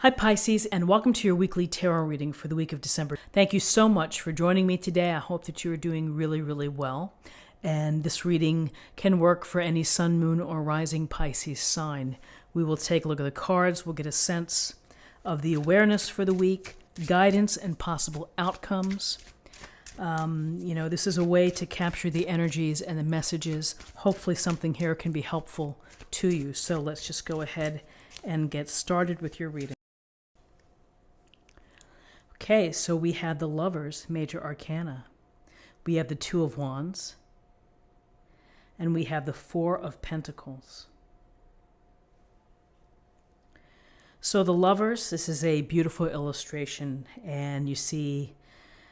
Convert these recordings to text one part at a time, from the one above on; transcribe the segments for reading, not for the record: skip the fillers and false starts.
Hi Pisces, and welcome to your weekly tarot reading for the week of December. Thank you so much for joining me today. I hope that you are doing really well. And this reading can work for any sun, moon, or rising Pisces sign. We will take a look at the cards. We'll get a sense of the awareness for the week, guidance, and possible outcomes. This is a way to capture the energies and the messages. Hopefully something here can be helpful to you. So let's just go ahead and get started with your reading. Okay, so we have the Lovers, Major Arcana. We have the Two of Wands. And we have the Four of Pentacles. So the Lovers, this is a beautiful illustration, and you see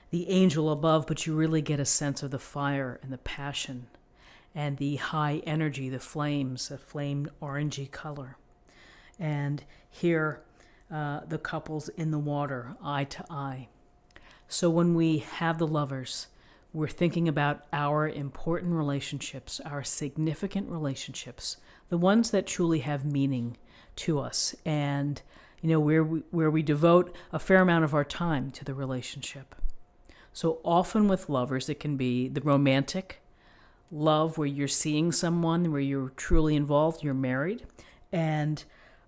the angel above, but you really get a sense of the fire and the passion and the high energy, the flames, a flame orangey color. And here, the couples in the water, eye to eye. So when we have the Lovers, we're thinking about our important relationships, our significant relationships, the ones that truly have meaning to us, and where we devote a fair amount of our time to the relationship. So often with Lovers, it can be the romantic love where you're seeing someone, where you're truly involved, you're married, and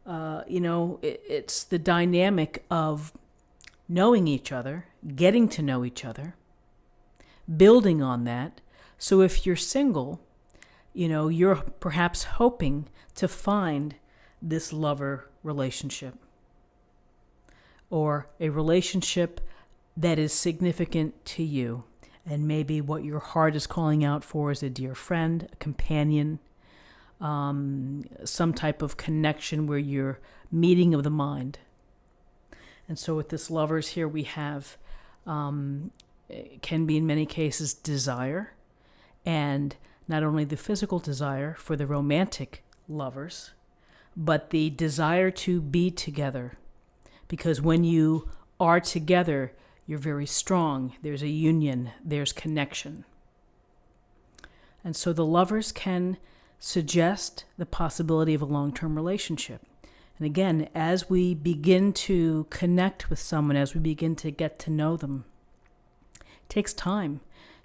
it's the dynamic of knowing each other, getting to know each other, building on that. So if you're single, you're perhaps hoping to find this lover relationship or a relationship that is significant to you. And maybe what your heart is calling out for is a dear friend, a companion, some type of connection where you're meeting of the mind. And so with this Lovers here, we have, it can be in many cases desire, and not only the physical desire for the romantic lovers, but the desire to be together. Because when you are together, you're very strong. There's a union, there's connection. And so the Lovers can suggest the possibility of a long-term relationship. And again, as we begin to connect with someone, as we begin to get to know them, it takes time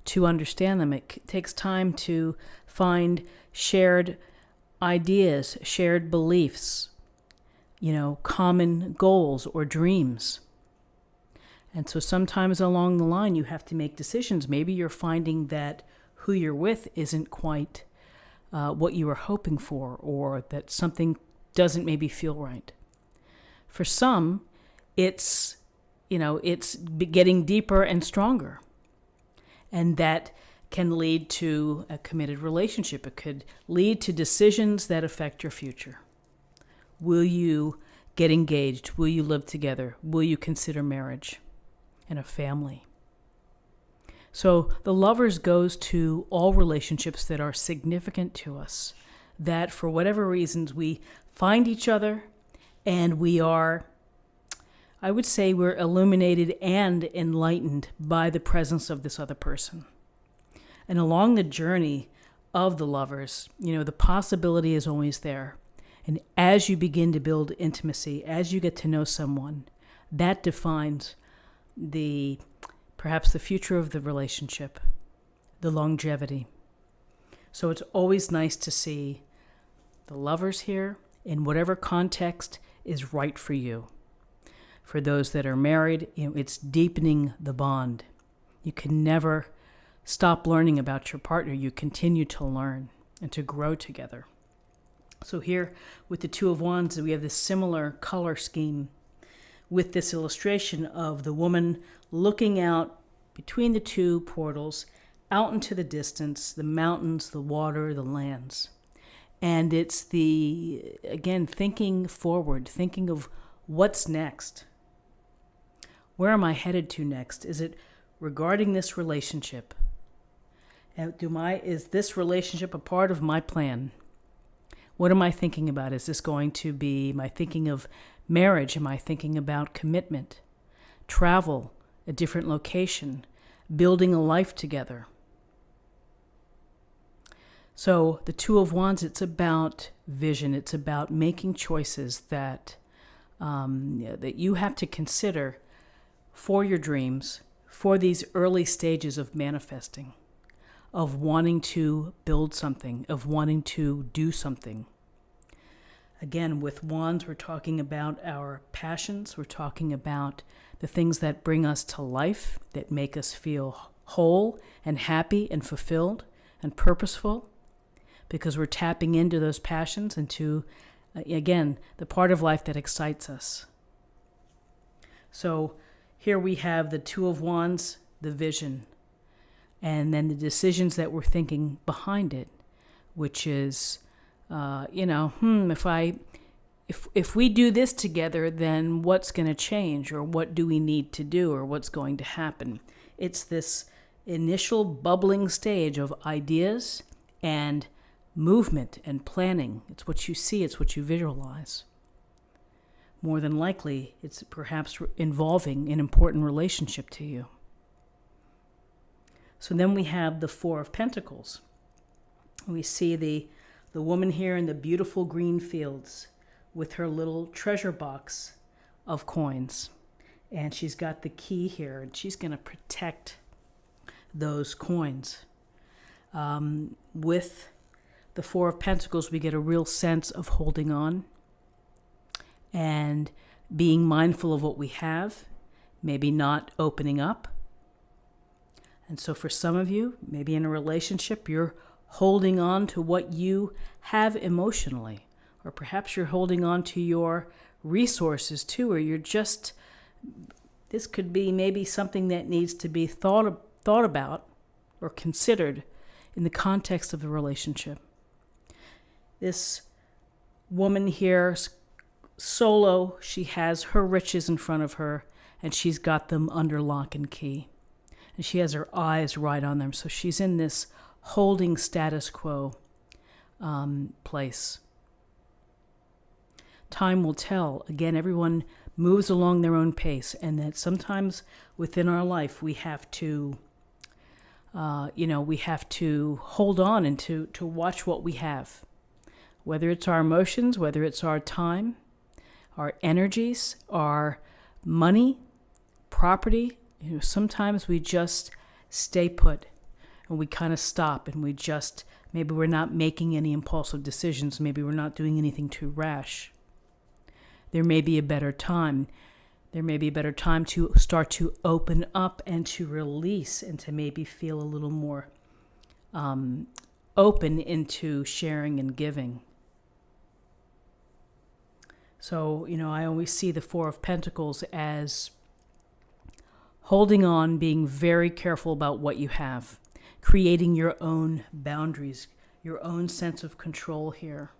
to understand them. It takes time to find shared ideas, shared beliefs, common goals or dreams. And so sometimes along the line, you have to make decisions. Maybe you're finding that who you're with isn't quite what you were hoping for, or that something doesn't maybe feel right. For some, it's getting deeper and stronger. And that can lead to a committed relationship. It could lead to decisions that affect your future. Will you get engaged? Will you live together? Will you consider marriage and a family? So the Lovers goes to all relationships that are significant to us, that for whatever reasons we find each other and we are, I would say we're illuminated and enlightened by the presence of this other person. And along the journey of the Lovers, the possibility is always there. And as you begin to build intimacy, as you get to know someone, that defines perhaps the future of the relationship, the longevity. So it's always nice to see the Lovers here in whatever context is right for you. For those that are married, it's deepening the bond. You can never stop learning about your partner. You continue to learn and to grow together. So here with the Two of Wands, we have this similar color scheme with this illustration of the woman looking out between the two portals, out into the distance, the mountains, the water, the lands. And it's again, thinking forward, thinking of what's next. Where am I headed to next? Is it regarding this relationship? Is this relationship a part of my plan? What am I thinking about? Is this going to be, am I thinking of marriage? Am I thinking about commitment, travel, a different location, building a life together? So the Two of Wands, it's about vision. It's about making choices that that you have to consider for your dreams, for these early stages of manifesting, of wanting to build something, of wanting to do something. Again, with wands, we're talking about our passions. We're talking about the things that bring us to life, that make us feel whole and happy and fulfilled and purposeful, because we're tapping into those passions, into, again, the part of life that excites us. So here we have the Two of Wands, the vision, and then the decisions that we're thinking behind it, which is, if we do this together, then what's going to change, or what do we need to do, or what's going to happen? It's this initial bubbling stage of ideas and movement and planning. It's what you see, it's what you visualize. More than likely, it's perhaps involving an important relationship to you. So then we have the Four of Pentacles. We see the woman here in the beautiful green fields with her little treasure box of coins. And she's got the key here, and she's going to protect those coins. With the Four of Pentacles, we get a real sense of holding on and being mindful of what we have, maybe not opening up. And so for some of you, maybe in a relationship, you're holding on to what you have emotionally, or perhaps you're holding on to your resources too, or you're just, this could be maybe something that needs to be thought about or considered in the context of the relationship. This woman here, solo, she has her riches in front of her, and she's got them under lock and key. And she has her eyes right on them. So she's in this holding status quo place. Time will tell. Again, everyone moves along their own pace, and that sometimes within our life we have to, we have to hold on and to watch what we have. Whether it's our emotions, whether it's our time, our energies, our money, property. Sometimes we just stay put, and we kind of stop, and we just, maybe we're not making any impulsive decisions. Maybe we're not doing anything too rash. There may be a better time. There may be a better time to start to open up and to release, and to maybe feel a little more open into sharing and giving. So, I always see the Four of Pentacles as holding on, being very careful about what you have, creating your own boundaries, your own sense of control here.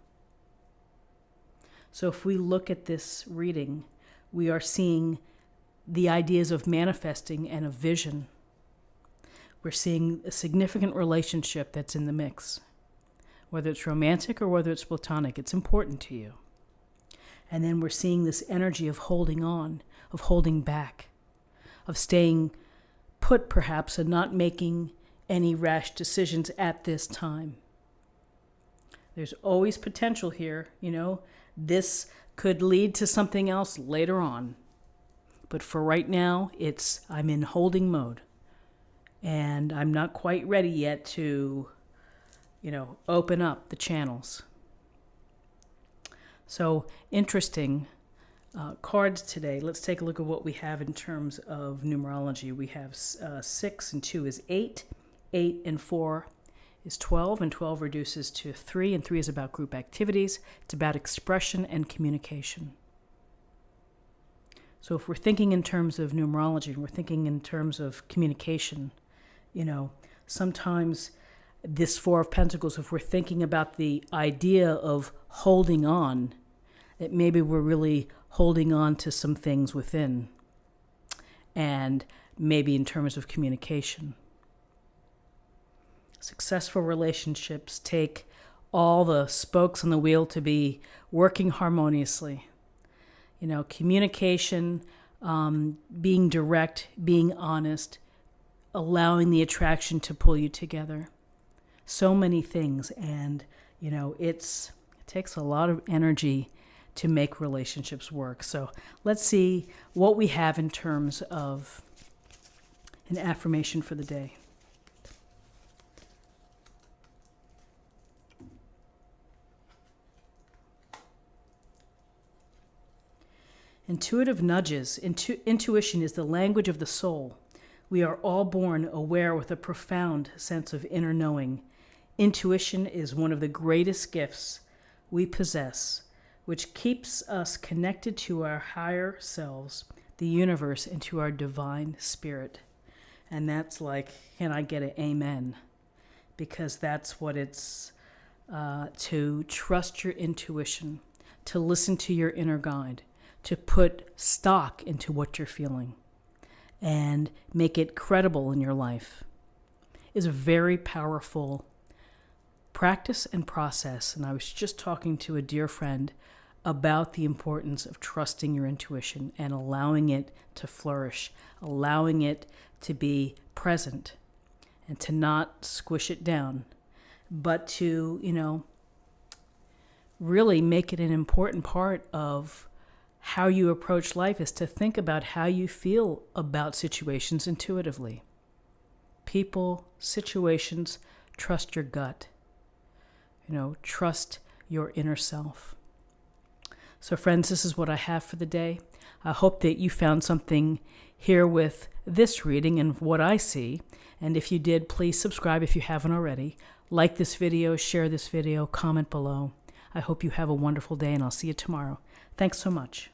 So if we look at this reading, we are seeing the ideas of manifesting and of vision. We're seeing a significant relationship that's in the mix. Whether it's romantic or whether it's platonic, it's important to you. And then we're seeing this energy of holding on, of holding back, of staying put perhaps, and not making any rash decisions at this time. There's always potential here, This could lead to something else later on. But for right now, I'm in holding mode. And I'm not quite ready yet to, open up the channels. So interesting cards today. Let's take a look at what we have in terms of numerology. We have 6 and 2 is 8. 8 and 4 is 12, and 12 reduces to 3, and 3 is about group activities. It's about expression and communication. So if we're thinking in terms of numerology, and we're thinking in terms of communication, sometimes this Four of Pentacles, if we're thinking about the idea of holding on, that maybe we're really holding on to some things within, and maybe in terms of communication. Successful relationships take all the spokes on the wheel to be working harmoniously. Communication, being direct, being honest, allowing the attraction to pull you together. So many things, and it takes a lot of energy to make relationships work. So let's see what we have in terms of an affirmation for the day. Intuitive nudges. Intuition is the language of the soul. We are all born aware with a profound sense of inner knowing. Intuition is one of the greatest gifts we possess, which keeps us connected to our higher selves, the universe, and to our divine spirit. And that's like, can I get an amen? Because that's what it's to trust your intuition, to listen to your inner guide, to put stock into what you're feeling and make it credible in your life is a very powerful practice and process. And I was just talking to a dear friend about the importance of trusting your intuition and allowing it to flourish, allowing it to be present and to not squish it down, but to, really make it an important part of how you approach life, is to think about how you feel about situations intuitively. People, situations, trust your gut. Trust your inner self. So friends, this is what I have for the day. I hope that you found something here with this reading and what I see. And if you did, please subscribe if you haven't already. Like this video, share this video, comment below. I hope you have a wonderful day, and I'll see you tomorrow. Thanks so much.